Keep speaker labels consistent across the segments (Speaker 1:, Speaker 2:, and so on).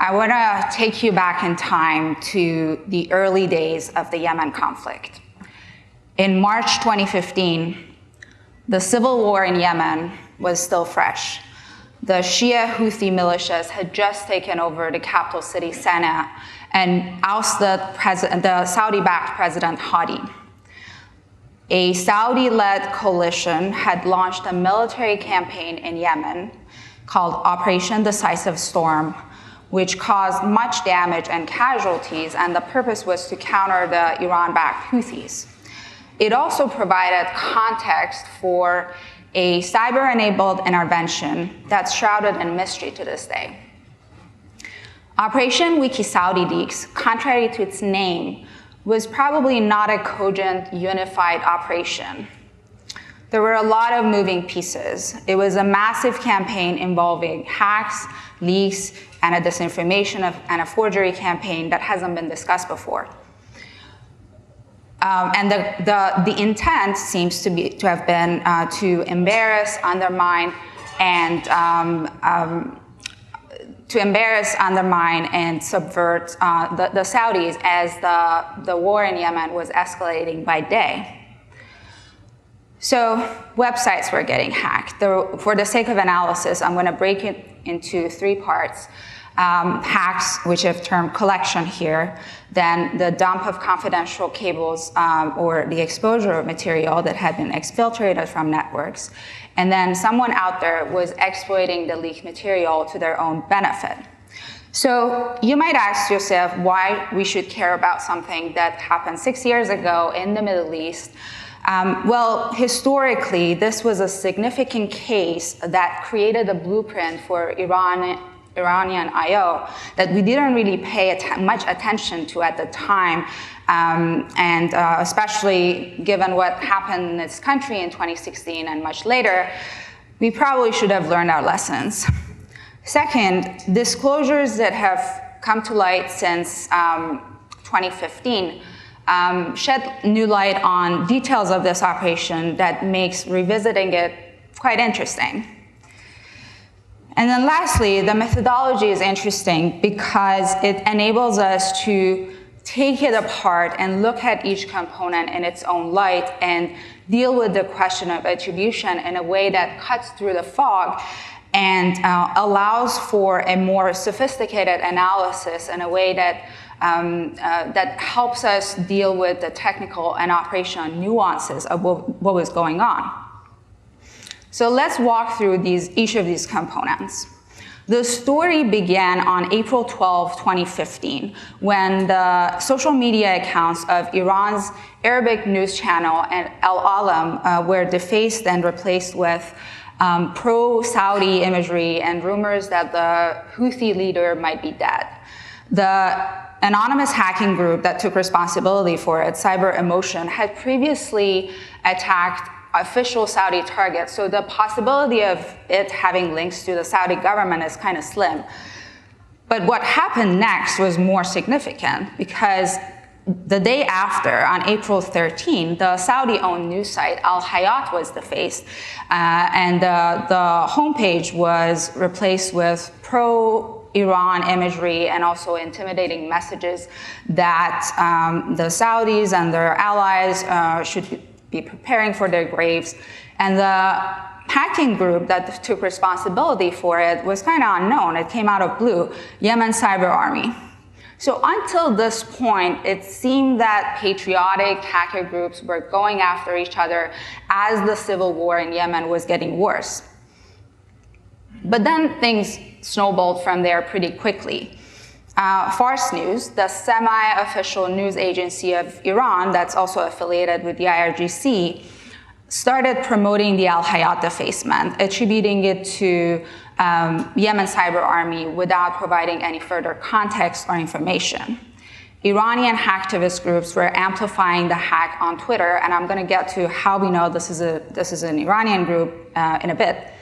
Speaker 1: I want to take you back in time to the early days of the Yemen conflict. In March 2015, the civil war in Yemen was still fresh. The Shia Houthi militias had just taken over the capital city, Sana'a, and ousted the Saudi-backed President Hadi. A Saudi-led coalition had launched a military campaign in Yemen called Operation Decisive Storm, which caused much damage and casualties, and the purpose was to counter the Iran-backed Houthis. It also provided context for a cyber-enabled intervention that's shrouded in mystery to this day. Operation WikiSaudiLeaks, contrary to its name, was probably not a cogent, unified operation. There were a lot of moving pieces. It was a massive campaign involving hacks, leaks, and a disinformation and a forgery campaign that hasn't been discussed before. And the intent seems to have been to embarrass, undermine, and subvert the Saudis as the war in Yemen was escalating by day. So websites were getting hacked. For the sake of analysis, I'm going to break it into three parts. Hacks, which I've termed collection here, then the dump of confidential cables or the exposure of material that had been exfiltrated from networks, and then someone out there was exploiting the leaked material to their own benefit. So you might ask yourself why we should care about something that happened 6 years ago in the Middle East. Well, historically, this was a significant case that created a blueprint for Iranian I.O. that we didn't really pay much attention to at the time, and especially given what happened in this country in 2016 and much later, we probably should have learned our lessons. Second, disclosures that have come to light since 2015 shed new light on details of this operation that makes revisiting it quite interesting. And then lastly, the methodology is interesting because it enables us to take it apart and look at each component in its own light and deal with the question of attribution in a way that cuts through the fog and allows for a more sophisticated analysis in a way that that helps us deal with the technical and operational nuances of what was going on. So let's walk through each of these components. The story began on April 12, 2015, when the social media accounts of Iran's Arabic news channel and Al Alam were defaced and replaced with pro-Saudi imagery and rumors that the Houthi leader might be dead. The anonymous hacking group that took responsibility for it, CyberEmotion, had previously attacked official Saudi targets, so the possibility of it having links to the Saudi government is kind of slim. But what happened next was more significant because the day after, on April 13, the Saudi-owned news site Al Hayat was defaced, and the homepage was replaced with pro-Iran imagery and also intimidating messages that the Saudis and their allies should be preparing for their graves. And the hacking group that took responsibility for it was kind of unknown. It came out of blue, Yemen Cyber Army. So until this point, it seemed that patriotic hacker groups were going after each other as the civil war in Yemen was getting worse. But then things snowballed from there pretty quickly. Fars News, the semi-official news agency of Iran that's also affiliated with the IRGC, started promoting the Al Hayat defacement, attributing it to Yemen Cyber Army without providing any further context or information. Iranian hacktivist groups were amplifying the hack on Twitter, and I'm going to get to how we know this is an Iranian group in a bit.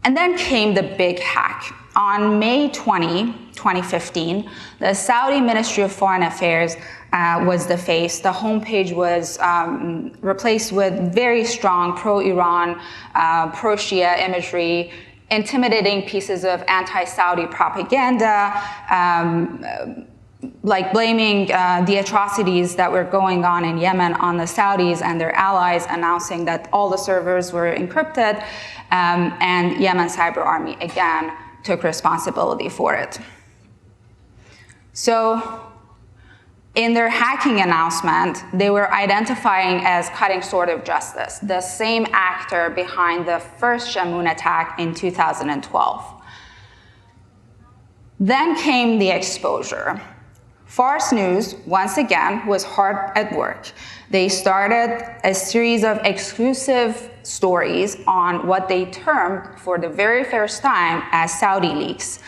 Speaker 1: And then came the big hack. On May 20, 2015, the Saudi Ministry of Foreign Affairs was defaced. The homepage was replaced with very strong pro-Iran, pro-Shia imagery, intimidating pieces of anti-Saudi propaganda, like blaming the atrocities that were going on in Yemen on the Saudis and their allies, announcing that all the servers were encrypted, and Yemen Cyber Army again took responsibility for it. So in their hacking announcement, they were identifying as cutting sword of justice the same actor behind the first Shamoon attack in 2012. Then came the exposure. Fars News, once again, was hard at work. They started a series of exclusive stories on what they termed, for the very first time, as Saudi leaks.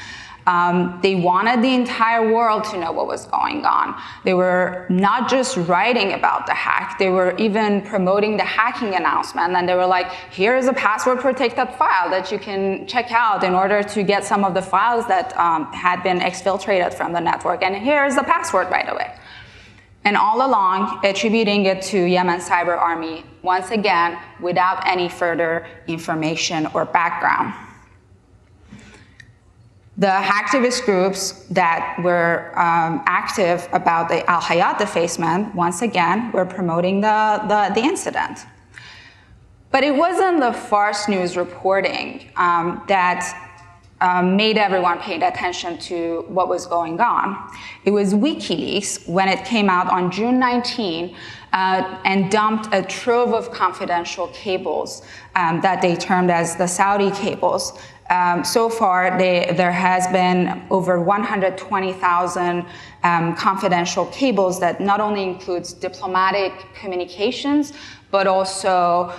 Speaker 1: They wanted the entire world to know what was going on. They were not just writing about the hack, they were even promoting the hacking announcement, and they were like, here's a password protected file that you can check out in order to get some of the files that had been exfiltrated from the network, and here's the password, by the way. And all along, attributing it to Yemen Cyber Army, once again, without any further information or background. The hacktivist groups that were active about the Al Hayat defacement, once again, were promoting the incident. But it wasn't the Fars News reporting that made everyone pay attention to what was going on. It was WikiLeaks, when it came out on June 19, and dumped a trove of confidential cables that they termed as the Saudi cables. So far, there has been over 120,000 confidential cables that not only includes diplomatic communications, but also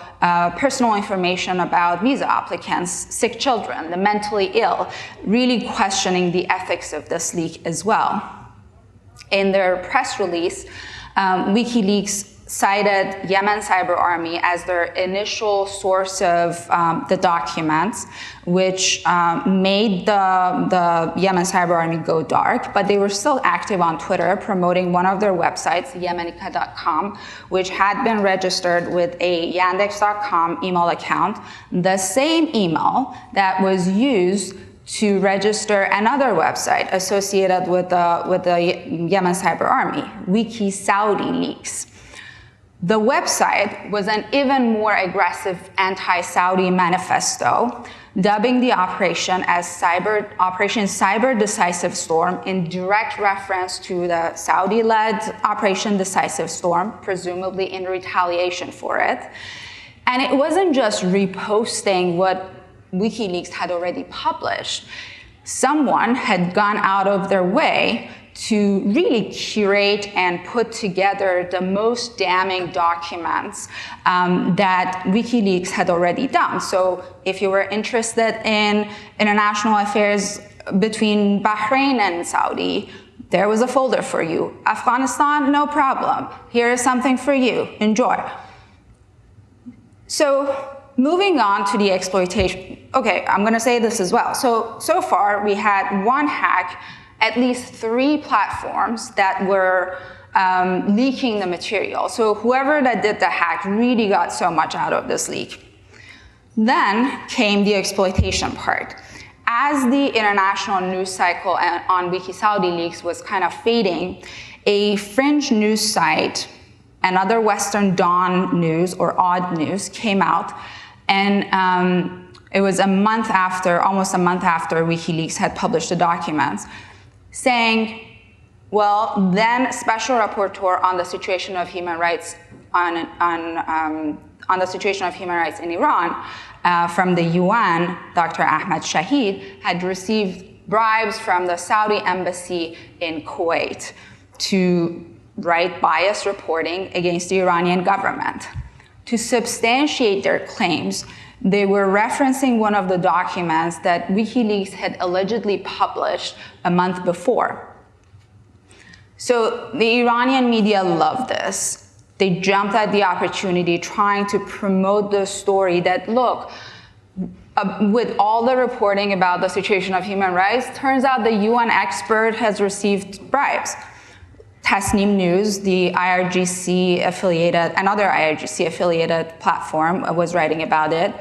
Speaker 1: personal information about visa applicants, sick children, the mentally ill, really questioning the ethics of this leak as well. In their press release, WikiLeaks cited Yemen Cyber Army as their initial source of the documents, which made the Yemen Cyber Army go dark, but they were still active on Twitter, promoting one of their websites, yemenica.com, which had been registered with a yandex.com email account, the same email that was used to register another website associated with the Yemen Cyber Army, WikiSaudiLeaks. The website was an even more aggressive anti-Saudi manifesto, dubbing the operation as Operation Cyber Decisive Storm, in direct reference to the Saudi-led Operation Decisive Storm, presumably in retaliation for it. And it wasn't just reposting what WikiLeaks had already published. Someone had gone out of their way to really curate and put together the most damning documents that WikiLeaks had already done. So if you were interested in international affairs between Bahrain and Saudi, there was a folder for you. Afghanistan, no problem. Here is something for you. Enjoy. So moving on to the exploitation. Okay, I'm going to say this as well. So far, we had one hack, at least 3 platforms that were leaking the material. So whoever that did the hack really got so much out of this leak. Then came the exploitation part. As the international news cycle on WikiSaudiLeaks was kind of fading, a fringe news site, another Western Dawn News or Odd News, came out, and it was almost a month after WikiLeaks had published the documents, saying, well, then Special Rapporteur on the situation of human rights on the situation of human rights in Iran from the UN, Dr. Ahmed Shahid, had received bribes from the Saudi embassy in Kuwait to write biased reporting against the Iranian government. To substantiate their claims, they were referencing one of the documents that WikiLeaks had allegedly published a month before. So the Iranian media loved this. They jumped at the opportunity, trying to promote the story that, look, with all the reporting about the situation of human rights, turns out the UN expert has received bribes. Tasnim News, the IRGC-affiliated, another IRGC-affiliated platform, was writing about it.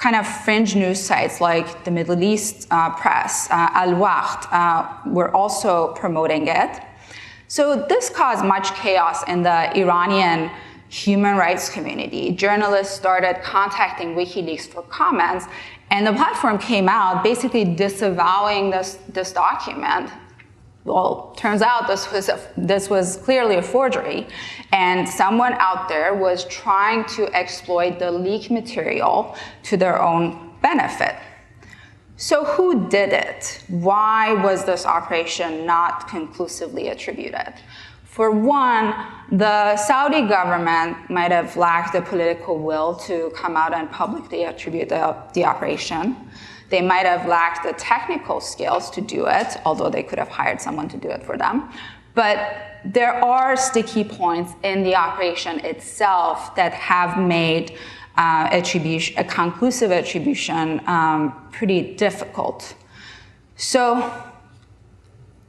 Speaker 1: kind of fringe news sites like the Middle East Press, Al-Waqt, were also promoting it. So this caused much chaos in the Iranian human rights community. Journalists started contacting WikiLeaks for comments, and the platform came out basically disavowing this document. Well, turns out this was clearly a forgery, and someone out there was trying to exploit the leaked material to their own benefit. So who did it? Why was this operation not conclusively attributed? For one, the Saudi government might have lacked the political will to come out and publicly attribute the operation. They might have lacked the technical skills to do it, although they could have hired someone to do it for them. But there are sticky points in the operation itself that have made a conclusive attribution pretty difficult. So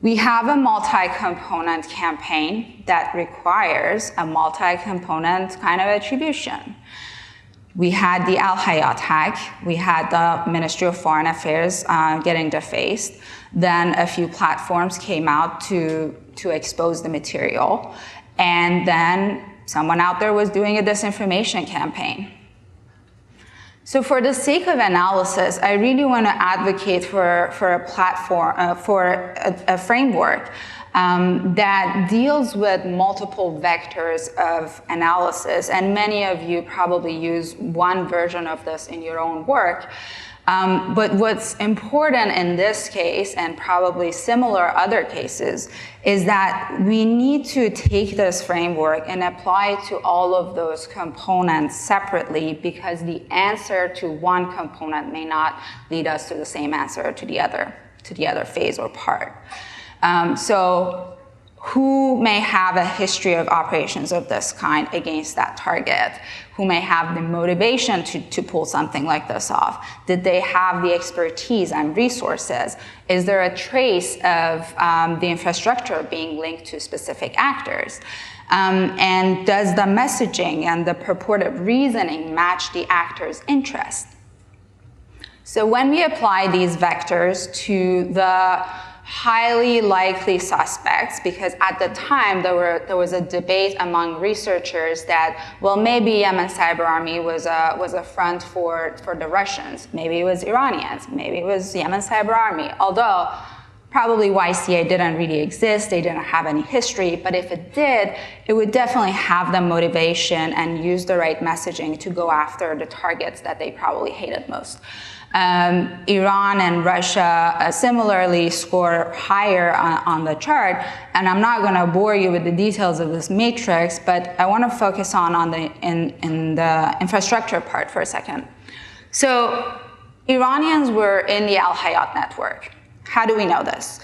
Speaker 1: we have a multi-component campaign that requires a multi-component kind of attribution. We had the Al-Hayat hack. We had the Ministry of Foreign Affairs getting defaced. Then a few platforms came out to expose the material. And then someone out there was doing a disinformation campaign. So for the sake of analysis, I really want to advocate for a platform, for a framework that deals with multiple vectors of analysis. And many of you probably use one version of this in your own work. But what's important in this case, and probably similar other cases, is that we need to take this framework and apply it to all of those components separately, because the answer to one component may not lead us to the same answer to the other phase or part. So who may have a history of operations of this kind against that target? Who may have the motivation to pull something like this off? Did they have the expertise and resources? Is there a trace of the infrastructure being linked to specific actors? And does the messaging and the purported reasoning match the actor's interest? So when we apply these vectors to the highly likely suspects, because at the time there was a debate among researchers that, well, maybe Yemen Cyber Army was a front for the Russians, maybe it was Iranians, maybe it was Yemen Cyber Army, although probably YCA didn't really exist, they didn't have any history, but if it did, it would definitely have the motivation and use the right messaging to go after the targets that they probably hated most. Iran and Russia similarly score higher on the chart, and I'm not going to bore you with the details of this matrix, but I want to focus on the infrastructure part for a second. So Iranians were in the Al-Hayat network. How do we know this?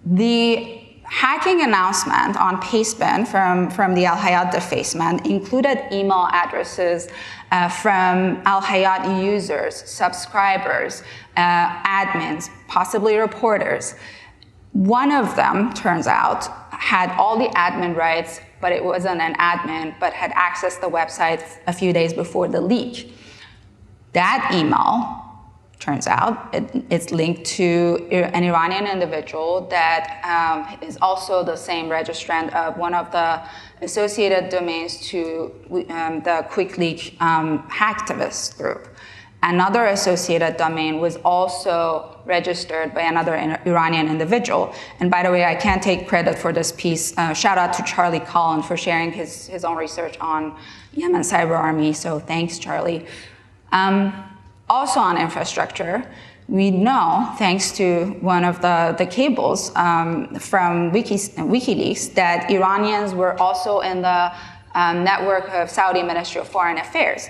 Speaker 1: The hacking announcement on Pastebin from the Al-Hayat defacement included email addresses from Al-Hayat users, subscribers, admins, possibly reporters. One of them, turns out, had all the admin rights, but it wasn't an admin, but had accessed the website a few days before the leak. That email, turns out, it's linked to an Iranian individual that is also the same registrant of one of the associated domains to the QuickLeak hacktivist group. Another associated domain was also registered by another Iranian individual. And by the way, I can't take credit for this piece. Shout out to Charlie Collin for sharing his own research on Yemen Cyber Army, so thanks, Charlie. Also on infrastructure, we know, thanks to one of the cables from WikiLeaks, that Iranians were also in the network of Saudi Ministry of Foreign Affairs.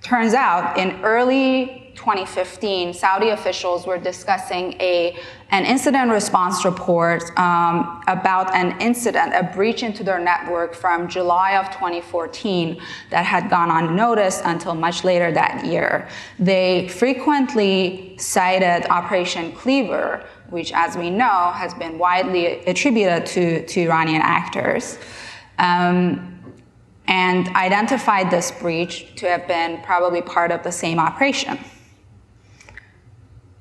Speaker 1: Turns out, in early 2015, Saudi officials were discussing an incident response report about an incident, a breach into their network from July of 2014 that had gone unnoticed until much later that year. They frequently cited Operation Cleaver, which, as we know, has been widely attributed to Iranian actors. And identified this breach to have been probably part of the same operation.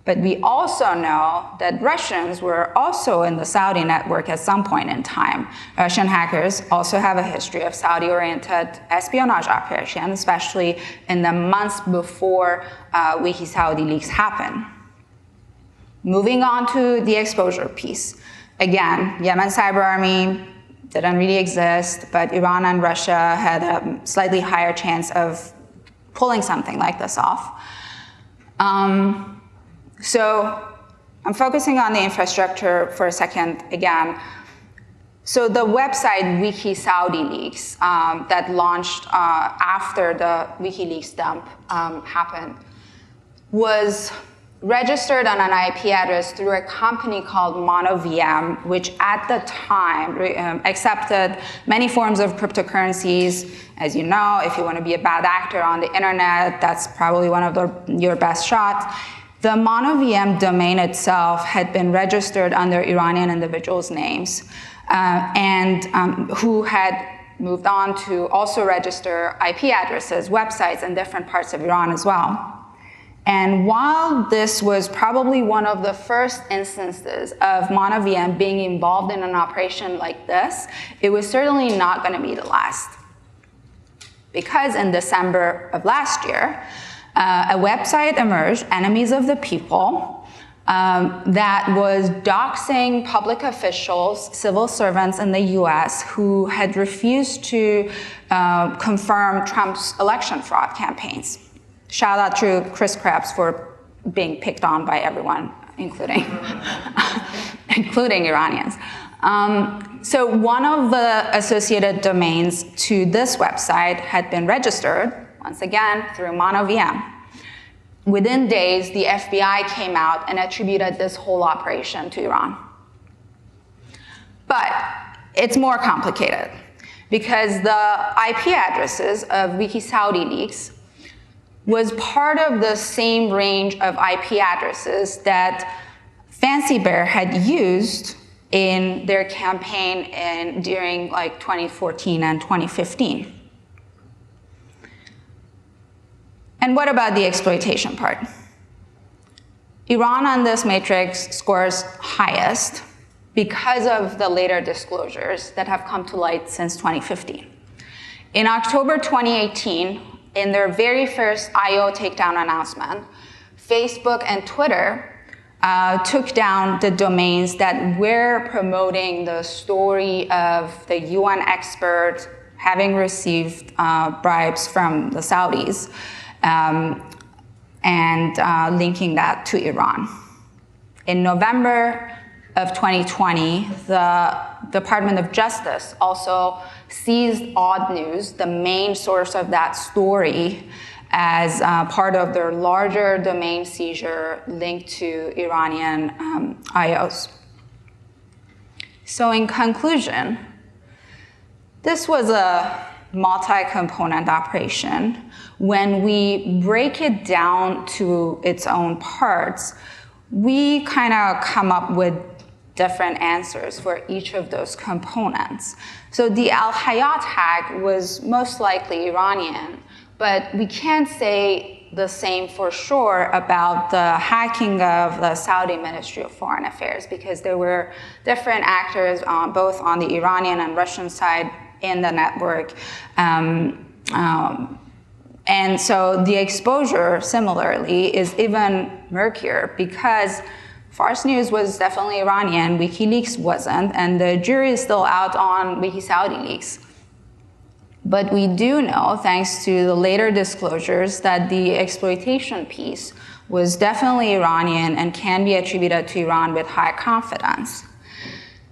Speaker 1: But we also know that Russians were also in the Saudi network at some point in time. Russian hackers also have a history of Saudi-oriented espionage operations, especially in the months before WikiSaudiLeaks happened. Moving on to the exposure piece. Again, Yemen cyber army didn't really exist, but Iran and Russia had a slightly higher chance of pulling something like this off. So I'm focusing on the infrastructure for a second again. So the website WikiSaudiLeaks that launched after the WikiLeaks dump happened was registered on an IP address through a company called MonoVM, which at the time accepted many forms of cryptocurrencies. As you know, if you want to be a bad actor on the internet, that's probably one of your best shots. The MonoVM domain itself had been registered under Iranian individuals' names who had moved on to also register IP addresses, websites in different parts of Iran as well. And while this was probably one of the first instances of MonoVM being involved in an operation like this, it was certainly not going to be the last. Because in December of last year, a website emerged, Enemies of the People, that was doxing public officials, civil servants in the US who had refused to confirm Trump's election fraud campaigns. Shout out to Chris Krebs for being picked on by everyone, including Iranians. So one of the associated domains to this website had been registered, once again, through MonoVM. Within days, the FBI came out and attributed this whole operation to Iran. But it's more complicated because the IP addresses of WikiSaudiLeaks was part of the same range of IP addresses that Fancy Bear had used in their campaign during like 2014 and 2015. And what about the exploitation part? Iran on this matrix scores highest because of the later disclosures that have come to light since 2015. In October 2018, in their very first IO takedown announcement, Facebook and Twitter took down the domains that were promoting the story of the UN expert having received bribes from the Saudis and linking that to Iran. In November of 2020, the Department of Justice also seized Odd News, the main source of that story, as part of their larger domain seizure linked to Iranian IOs. So in conclusion, this was a multi-component operation. When we break it down to its own parts, we kind of come up with different answers for each of those components. So the Al Hayat hack was most likely Iranian, but we can't say the same for sure about the hacking of the Saudi Ministry of Foreign Affairs, because there were different actors both on the Iranian and Russian side in the network. And so the exposure, similarly, is even murkier because Fars News was definitely Iranian, WikiLeaks wasn't, and the jury is still out on WikiSaudiLeaks. But we do know, thanks to the later disclosures, that the exploitation piece was definitely Iranian and can be attributed to Iran with high confidence.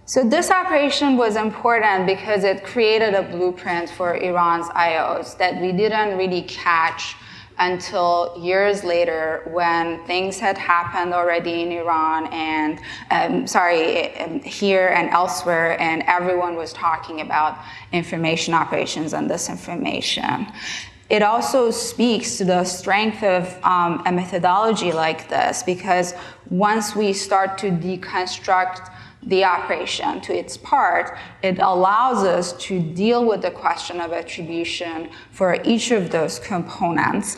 Speaker 1: So this operation was important because it created a blueprint for Iran's IOs that we didn't really catch until years later when things had happened already in Iran and, here and elsewhere, and everyone was talking about information operations and disinformation. It also speaks to the strength of a methodology like this, because once we start to deconstruct the operation to its part, it allows us to deal with the question of attribution for each of those components.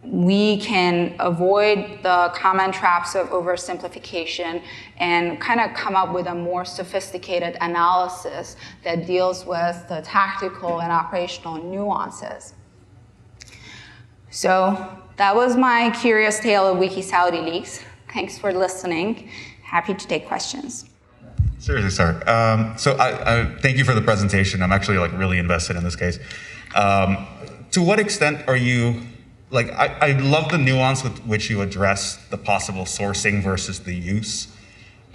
Speaker 1: we can avoid the common traps of oversimplification and kind of come up with a more sophisticated analysis that deals with the tactical and operational nuances. So that was my curious tale of WikiSaudiLeaks. Thanks for listening. Happy to take questions.
Speaker 2: Seriously, sir. So I thank you for the presentation. I'm actually like really invested in this case. To what extent are you, like, I love the nuance with which you address the possible sourcing versus the use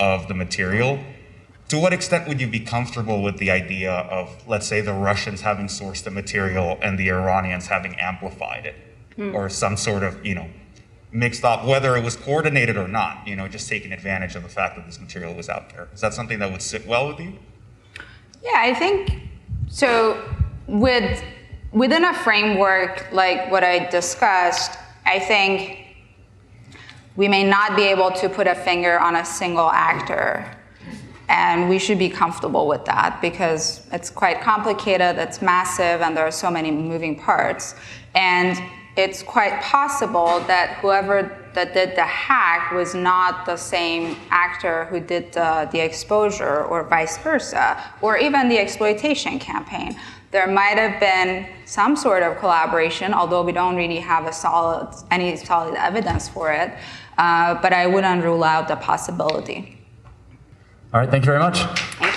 Speaker 2: of the material. To what extent would you be comfortable with the idea of, let's say, the Russians having sourced the material and the Iranians having amplified it, or some sort of, mixed up, whether it was coordinated or not, just taking advantage of the fact that this material was out there? Is that something that would sit well with you?
Speaker 1: Yeah, I think so. Within a framework like what I discussed, I think we may not be able to put a finger on a single actor, and we should be comfortable with that because it's quite complicated, it's massive, and there are so many moving parts. And it's quite possible that whoever that did the hack was not the same actor who did the exposure, or vice versa, or even the exploitation campaign. There might have been some sort of collaboration, although we don't really have any solid evidence for it, but I wouldn't rule out the possibility.
Speaker 3: All right, thank you very much.
Speaker 1: Thank